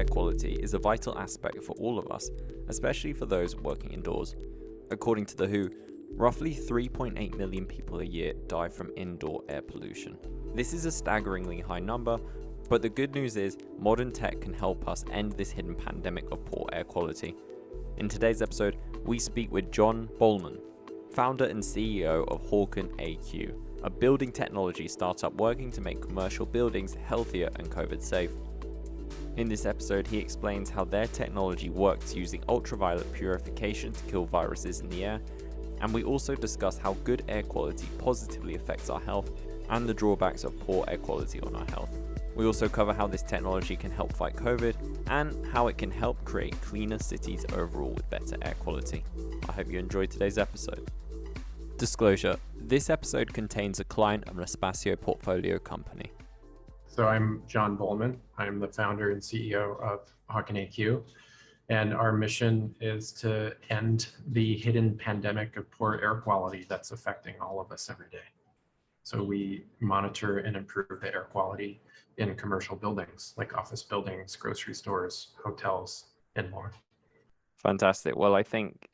air quality is a vital aspect for all of us, especially for those working indoors. According to the WHO, roughly 3.8 million people a year die from indoor air pollution. This is a staggeringly high number, but the good news is modern tech can help us end this hidden pandemic of poor air quality. In today's episode, we speak with John Bohlmann, founder and CEO of Hawken AQ, a building technology startup working to make commercial buildings healthier and COVID safe. In this episode, he explains how their technology works using ultraviolet purification to kill viruses in the air, and we also discuss how good air quality positively affects our health and the drawbacks of poor air quality on our health. We also cover how this technology can help fight COVID and how it can help create cleaner cities overall with better air quality. I hope you enjoyed today's episode. Disclosure: this episode contains a client of an Espacio portfolio company. So I'm John Bohlmann. I'm the founder and CEO of Hawken AQ, and our mission is to end the hidden pandemic of poor air quality that's affecting all of us every day. So we monitor and improve the air quality in commercial buildings like office buildings, grocery stores, hotels, and more. Fantastic. Well, I think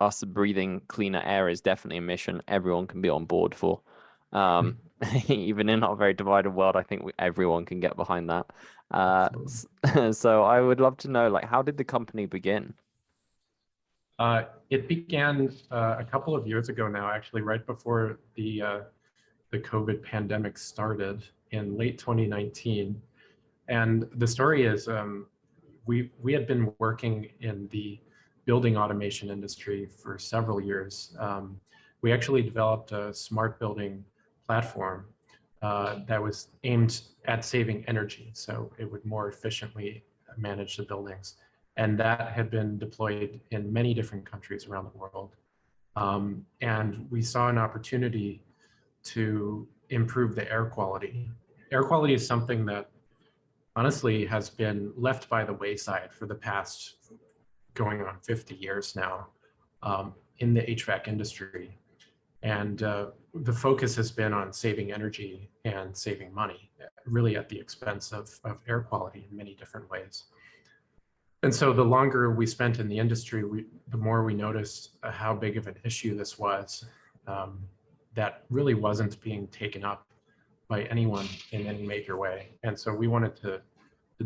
us breathing cleaner air is definitely a mission everyone can be on board for. Even in our very divided world, I think everyone can get behind that. So I would love to know, how did the company begin? It began a couple of years ago now, actually, right before the COVID pandemic started in late 2019. And the story is we had been working in the building automation industry for several years. We actually developed a smart building platform that was aimed at saving energy, so it would more efficiently manage the buildings. And that had been deployed in many different countries around the world. And we saw an opportunity to improve the air quality. Air quality is something that honestly has been left by the wayside for the past going on 50 years now in the HVAC industry. And the focus has been on saving energy and saving money, really at the expense of air quality in many different ways. And so the longer we spent in the industry, the more we noticed how big of an issue this was that really wasn't being taken up by anyone in any major way. And so we wanted to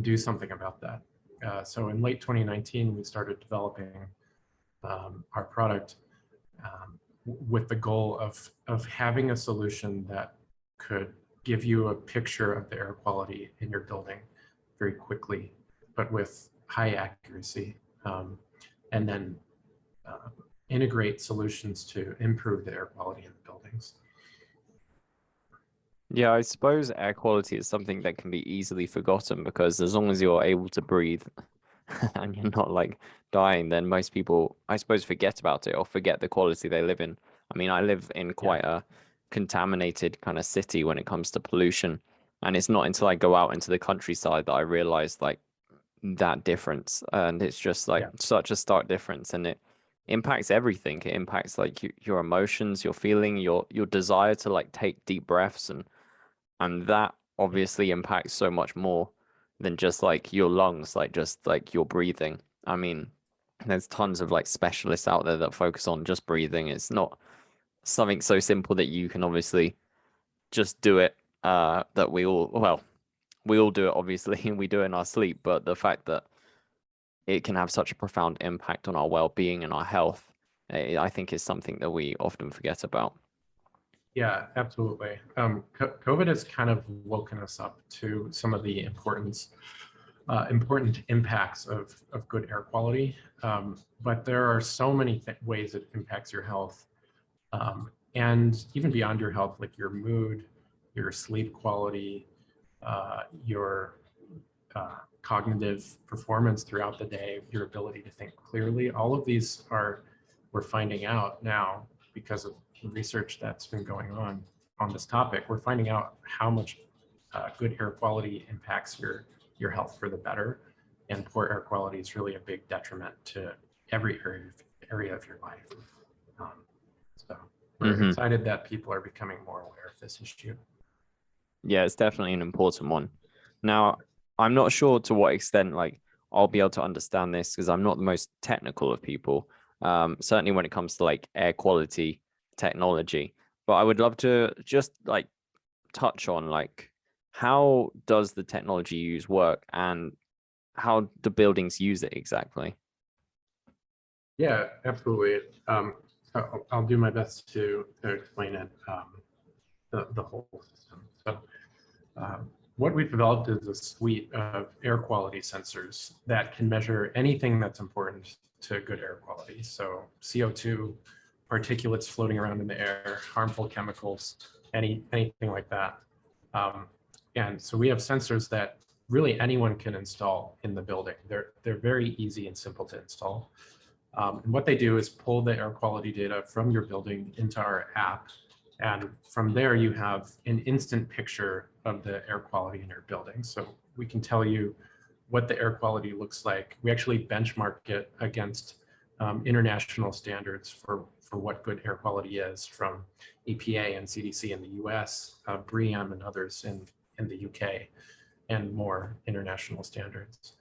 do something about that. So in late 2019, we started developing our product with the goal of having a solution that could give you a picture of the air quality in your building very quickly, but with high accuracy, and then integrate solutions to improve the air quality in the buildings. Yeah, I suppose air quality is something that can be easily forgotten because as long as you're able to breathe and you're not dying, then most people, I suppose, forget about it or forget the quality they live in. I mean, I live in quite a contaminated kind of city when it comes to pollution. And it's not until I go out into the countryside that I realize that difference. And it's just such a stark difference. And it impacts everything. It impacts your emotions, your feeling, your desire to take deep breaths. And that obviously impacts so much more than just your lungs, your breathing. I mean, there's tons of do out there that focus on just breathing. It's not something so simple that you can obviously just do it. That we all do it, obviously, and we do it in our sleep. But the fact that it can have such a profound impact on our well-being and our health, I think is something that we often forget about. Yeah, absolutely. COVID has kind of woken us up to some of the important impacts of good air quality. But there are so many ways it impacts your health. And even beyond your health, like your mood, your sleep quality, your cognitive performance throughout the day, your ability to think clearly. All of these we're finding out now because of research that's been going on this topic. We're finding out how much good air quality impacts your health for the better, and poor air quality is really a big detriment to every area of your life. So we're excited that people are becoming more aware of this issue. Yeah, it's definitely an important one. Now, I'm not sure to what extent I'll be able to understand this because I'm not the most technical of people. Certainly when it comes to like air quality technology. But I would love to just like touch on like how does the technology you use work and how do buildings use it exactly? Yeah, absolutely. I'll do my best to explain it, the whole system. So what we've developed is a suite of air quality sensors that can measure anything that's important to good air quality. So CO2, particulates floating around in the air, harmful chemicals, anything like that. And so we have sensors that really anyone can install in the building. They're very easy and simple to install. And what they do is pull the air quality data from your building into our app. And from there, you have an instant picture of the air quality in your building. So we can tell you what the air quality looks like. We actually benchmark it against international standards for what good air quality is from EPA and CDC in the US, BREEAM and others in the UK, and more international standards.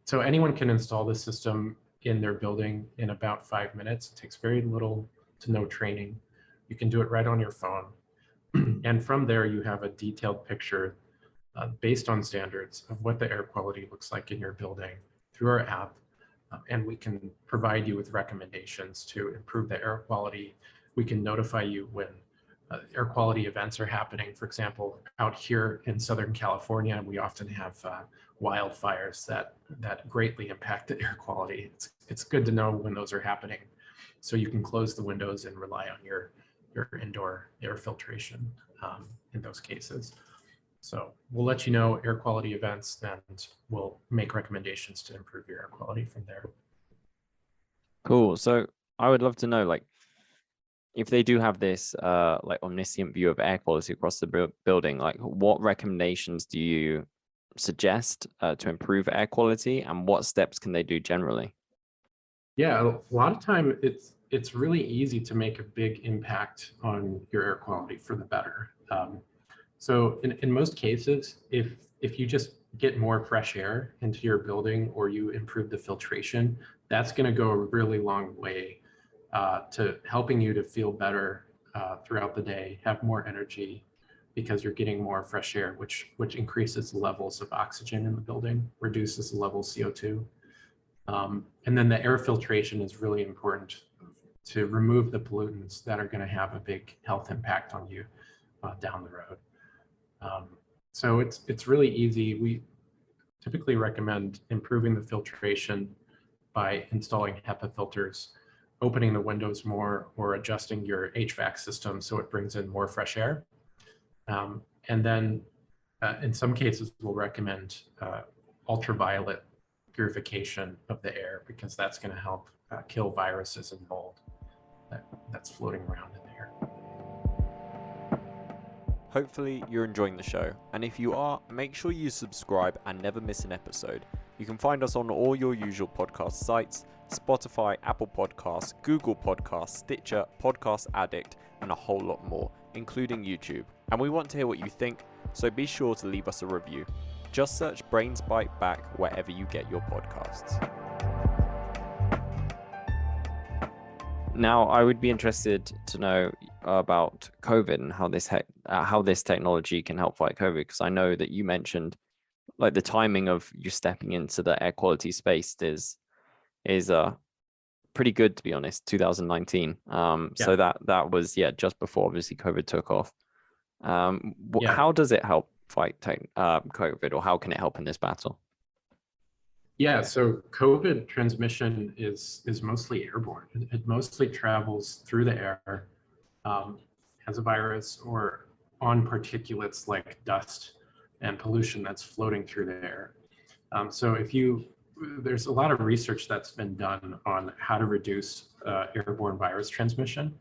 So anyone can install this system in their building in about 5 minutes. It takes very little to no training. You can do it right on your phone. And from there, you have a detailed picture based on standards of what the air quality looks like in your building through our app. And we can provide you with recommendations to improve the air quality. We can notify you when air quality events are happening. For example, out here in Southern California, we often have wildfires that greatly impact the air quality. It's good to know when those are happening, so you can close the windows and rely on your indoor air filtration in those cases. So we'll let you know air quality events, and we'll make recommendations to improve your air quality from there. Cool. So I would love to know, like, if they do have this like omniscient view of air quality across the building, like what recommendations do you suggest to improve air quality, and what steps can they do generally? Yeah, a lot of time it's really easy to make a big impact on your air quality for the better. So in most cases, if you just get more fresh air into your building or you improve the filtration, that's going to go a really long way to helping you to feel better throughout the day, have more energy, because you're getting more fresh air, which increases the levels of oxygen in the building, reduces the level of CO2. And then the air filtration is really important to remove the pollutants that are going to have a big health impact on you down the road. So it's really easy. We typically recommend improving the filtration by installing HEPA filters, opening the windows more, or adjusting your HVAC system so it brings in more fresh air. And then in some cases, we'll recommend ultraviolet purification of the air, because that's going to help kill viruses and mold that's floating around in the air. Hopefully you're enjoying the show, and if you are, make sure you subscribe and never miss an episode. You can find us on all your usual podcast sites: Spotify, Apple Podcasts, Google Podcasts, Stitcher, Podcast Addict, and a whole lot more, including YouTube. And we want to hear what you think, so be sure to leave us a review. Just search Brains Bite Back wherever you get your podcasts. Now, I would be interested to know about COVID and how this technology can help fight COVID, because I know that you mentioned like the timing of you stepping into the air quality space is pretty good, to be honest. 2019. So that was just before obviously COVID took off. How does it help fight COVID, or how can it help in this battle? Yeah, so COVID transmission is mostly airborne. It mostly travels through the air as a virus, or on particulates like dust and pollution that's floating through the air. So there's a lot of research that's been done on how to reduce airborne virus transmission.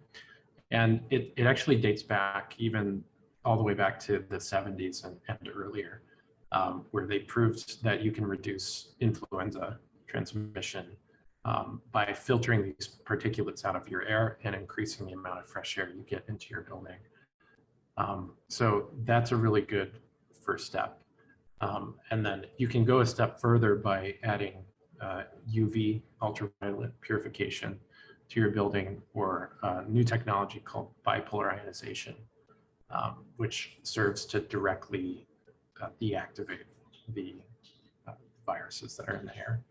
And it actually dates back even all the way back to the 70s and earlier. Where they proved that you can reduce influenza transmission by filtering these particulates out of your air and increasing the amount of fresh air you get into your building. So that's a really good first step. And then you can go a step further by adding UV, ultraviolet purification to your building, or new technology called bipolar ionization, which serves to directly deactivate the viruses that are in the air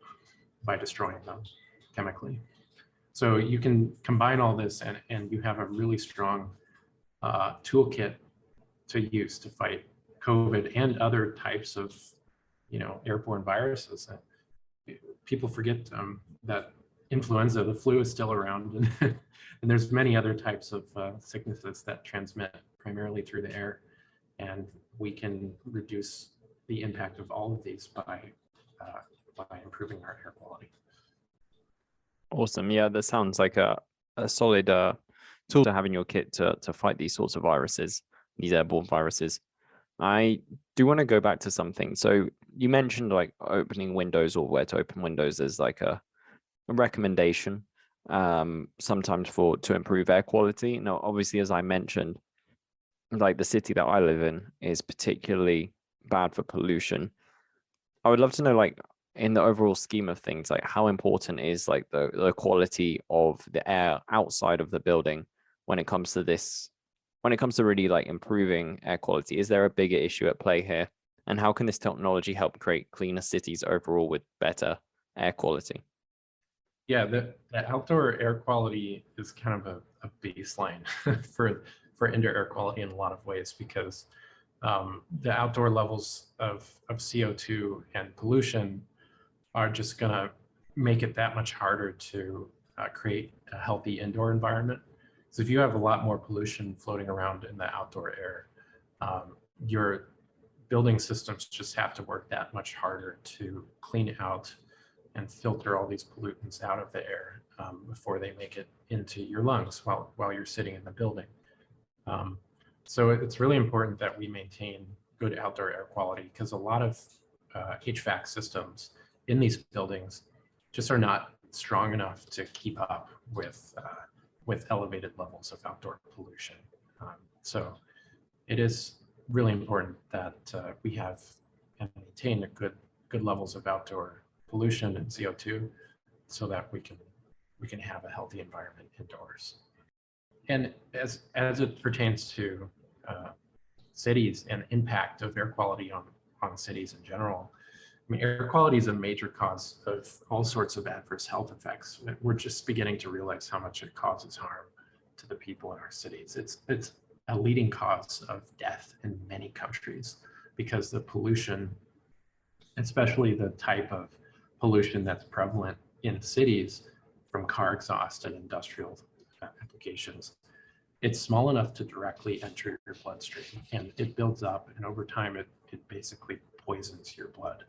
by destroying them chemically. So you can combine all this, and you have a really strong toolkit to use to fight COVID and other types of, airborne viruses. People forget that influenza, the flu, is still around, and, and there's many other types of sicknesses that transmit primarily through the air, and we can reduce the impact of all of these by improving our air quality. Awesome. Yeah, that sounds like a solid tool to have in your kit to fight these sorts of viruses, these airborne viruses. I do want to go back to something. So you mentioned like opening windows, or where to open windows as like a recommendation sometimes to improve air quality. Now, obviously, as I mentioned, like the city that I live in is particularly bad for pollution. I would love to know, like, in the overall scheme of things, like how important is like the quality of the air outside of the building when it comes to this, when it comes to really like improving air quality? Is there a bigger issue at play here? And how can this technology help create cleaner cities overall with better air quality? Yeah, the outdoor air quality is kind of a baseline for indoor air quality in a lot of ways, because the outdoor levels of CO2 and pollution are just going to make it that much harder to create a healthy indoor environment. So if you have a lot more pollution floating around in the outdoor air, your building systems just have to work that much harder to clean out and filter all these pollutants out of the air before they make it into your lungs while you're sitting in the building. So it's really important that we maintain good outdoor air quality, because a lot of HVAC systems in these buildings just are not strong enough to keep up with elevated levels of outdoor pollution. So it is really important that we have and maintain a good levels of outdoor pollution and CO2, so that we can have a healthy environment indoors. And as it pertains to cities and impact of air quality on cities in general, I mean, air quality is a major cause of all sorts of adverse health effects. We're just beginning to realize how much it causes harm to the people in our cities. It's a leading cause of death in many countries, because the pollution, especially the type of pollution that's prevalent in cities from car exhaust and industrial applications, it's small enough to directly enter your bloodstream, and it builds up, and over time it basically poisons your blood.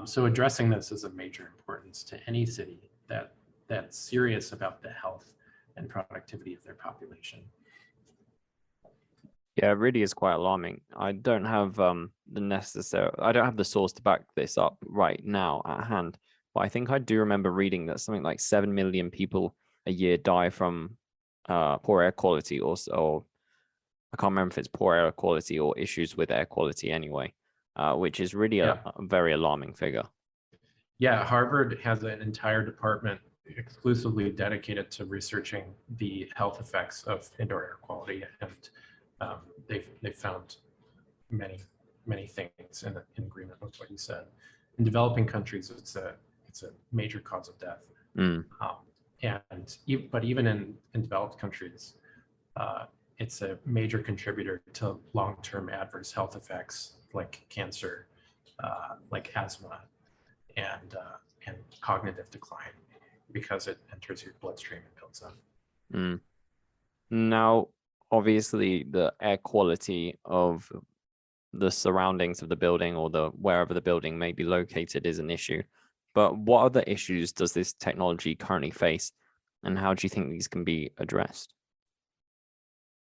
So addressing this is a major importance to any city that's serious about the health and productivity of their population. Yeah, it really is quite alarming. I don't have I don't have the source to back this up right now at hand, but I think I do remember reading that something like 7 million people a year die from poor air quality, or I can't remember if it's poor air quality or issues with air quality anyway, which is really a very alarming figure. Yeah, Harvard has an entire department exclusively dedicated to researching the health effects of indoor air quality, and they've found many things in agreement with what you said. In developing countries, it's a major cause of death. But even in developed countries, it's a major contributor to long-term adverse health effects like cancer, like asthma, and cognitive decline, because it enters your bloodstream and builds up. Now, obviously, the air quality of the surroundings of the building, or wherever the building may be located, is an issue. But what other issues does this technology currently face, and how do you think these can be addressed?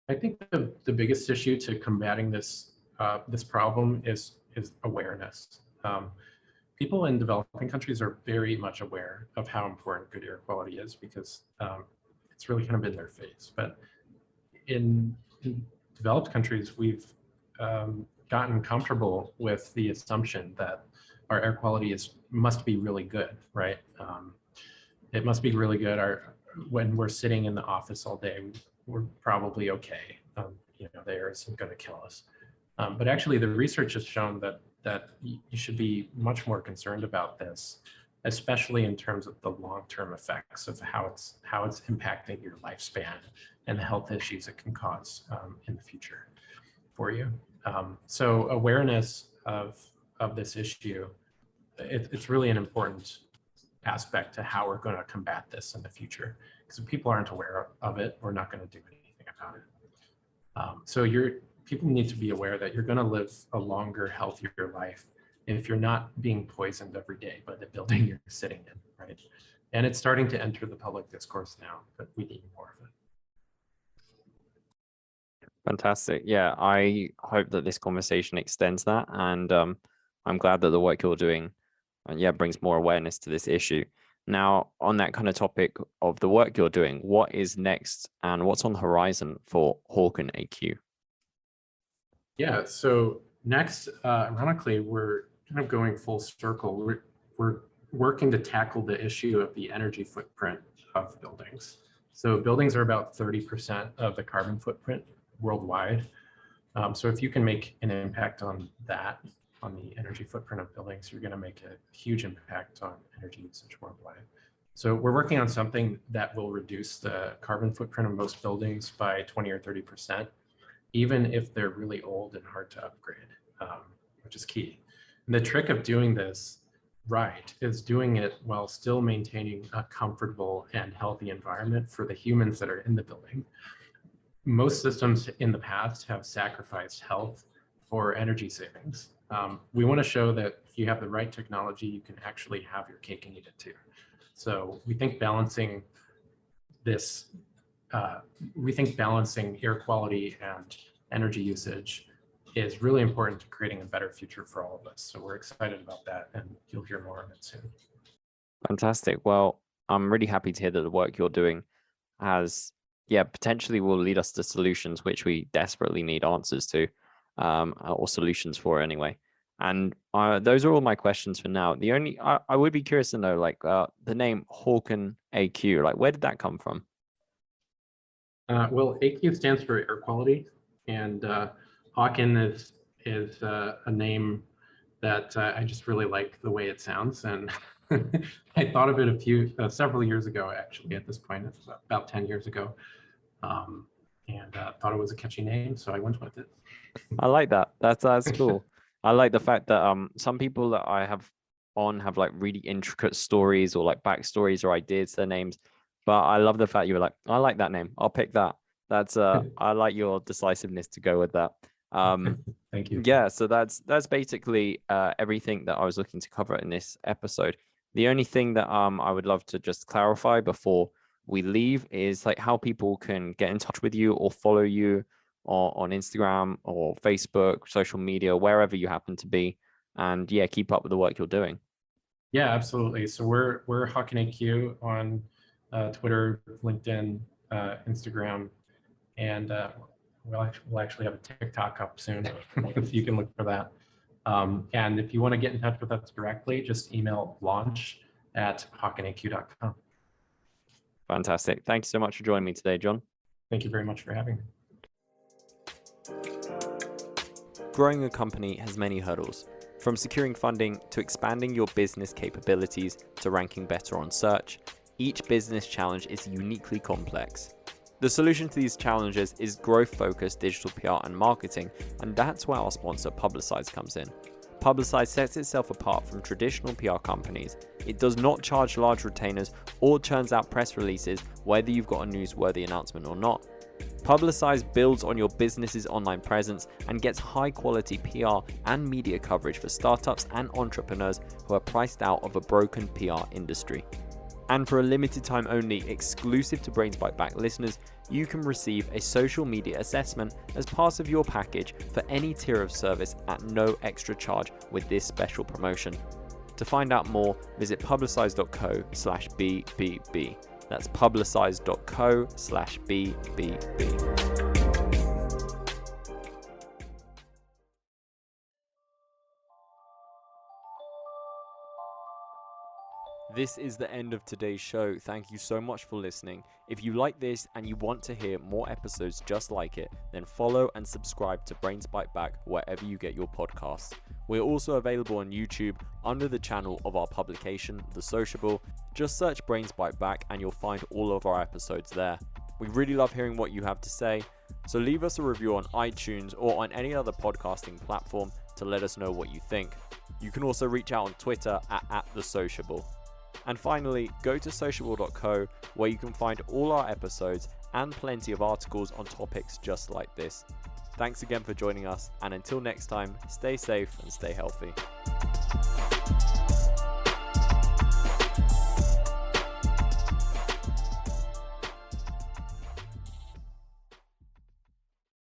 I think the biggest issue to combating this problem is awareness. People in developing countries are very much aware of how important good air quality is, because it's really kind of in their face. But in developed countries, we've gotten comfortable with the assumption that our air quality must be really good, right? It must be really good. When we're sitting in the office all day, we're probably okay. The air isn't going to kill us. But actually, the research has shown that you should be much more concerned about this, especially in terms of the long-term effects of how it's impacting your lifespan and the health issues it can cause in the future for you. So awareness of this issue, it's really an important aspect to how we're going to combat this in the future. Because if people aren't aware of it, we're not going to do anything about it. So people need to be aware that you're going to live a longer, healthier life if you're not being poisoned every day by the building you're sitting in, right? And it's starting to enter the public discourse now, but we need more of it. Fantastic. Yeah, I hope that this conversation extends that, and I'm glad that the work you're doing, brings more awareness to this issue. Now, on that kind of topic of the work you're doing, what is next and what's on the horizon for Hawken AQ? Yeah, so next, ironically, we're kind of going full circle. We're working to tackle the issue of the energy footprint of buildings. So buildings are about 30% of the carbon footprint worldwide. So if you can make an impact on that, on the energy footprint of buildings, you're going to make a huge impact on energy usage worldwide. So we're working on something that will reduce the carbon footprint of most buildings by 20 or 30%, even if they're really old and hard to upgrade, which is key. And the trick of doing this right is doing it while still maintaining a comfortable and healthy environment for the humans that are in the building. Most systems in the past have sacrificed health for energy savings. We want to show that if you have the right technology, you can actually have your cake and eat it too. So we think balancing this, balancing air quality and energy usage is really important to creating a better future for all of us. So we're excited about that, and you'll hear more of it soon. Fantastic. Well, I'm really happy to hear that the work you're doing potentially will lead us to solutions which we desperately need answers to, or solutions for anyway. And those are all my questions for now. I would be curious to know, the name Hawken AQ, where did that come from? Well, AQ stands for air quality, and Hawken is a name that I just really like the way it sounds, and I thought of it several years ago, actually. At this point, it's about 10 years ago, and thought it was a catchy name, so I went with it. I like that. That's cool. I like the fact that some people that I have really intricate stories or backstories or ideas to their names, but I love the fact you were like, I like that name, I'll pick that. That's I like your decisiveness to go with that. Thank you. Yeah, so that's basically everything that I was looking to cover in this episode. The only thing that I would love to just clarify before we leave is how people can get in touch with you or follow you on Instagram or Facebook, social media, wherever you happen to be, and keep up with the work you're doing. Yeah, absolutely. So we're Hawken AQ on Twitter, LinkedIn, Instagram, and we'll actually have a TikTok up soon. You can look for that. And if you want to get in touch with us directly, just email launch@hawkenaq.com. Fantastic. Thank you so much for joining me today, John. Thank you very much for having me. Growing a company has many hurdles, from securing funding to expanding your business capabilities to ranking better on search. Each business challenge is uniquely complex. The solution to these challenges is growth-focused digital PR and marketing, and that's where our sponsor Publicize comes in. Publicize sets itself apart from traditional PR companies. It does not charge large retainers or churns out press releases whether you've got a newsworthy announcement or not. Publicize builds on your business's online presence and gets high-quality PR and media coverage for startups and entrepreneurs who are priced out of a broken PR industry. And for a limited time only, exclusive to Brains Bite Back listeners, you can receive a social media assessment as part of your package for any tier of service at no extra charge with this special promotion. To find out more, visit publicize.co/BBB. That's publicize.co/BBB. This is the end of today's show. Thank you so much for listening. If you like this and you want to hear more episodes just like it, then follow and subscribe to Brains Bite Back wherever you get your podcasts. We're also available on YouTube under the channel of our publication, The Sociable. Just search Brains Bite Back and you'll find all of our episodes there. We really love hearing what you have to say, so leave us a review on iTunes or on any other podcasting platform to let us know what you think. You can also reach out on Twitter at @thesociable. And finally, go to sociable.co where you can find all our episodes and plenty of articles on topics just like this. Thanks again for joining us, and until next time, stay safe and stay healthy.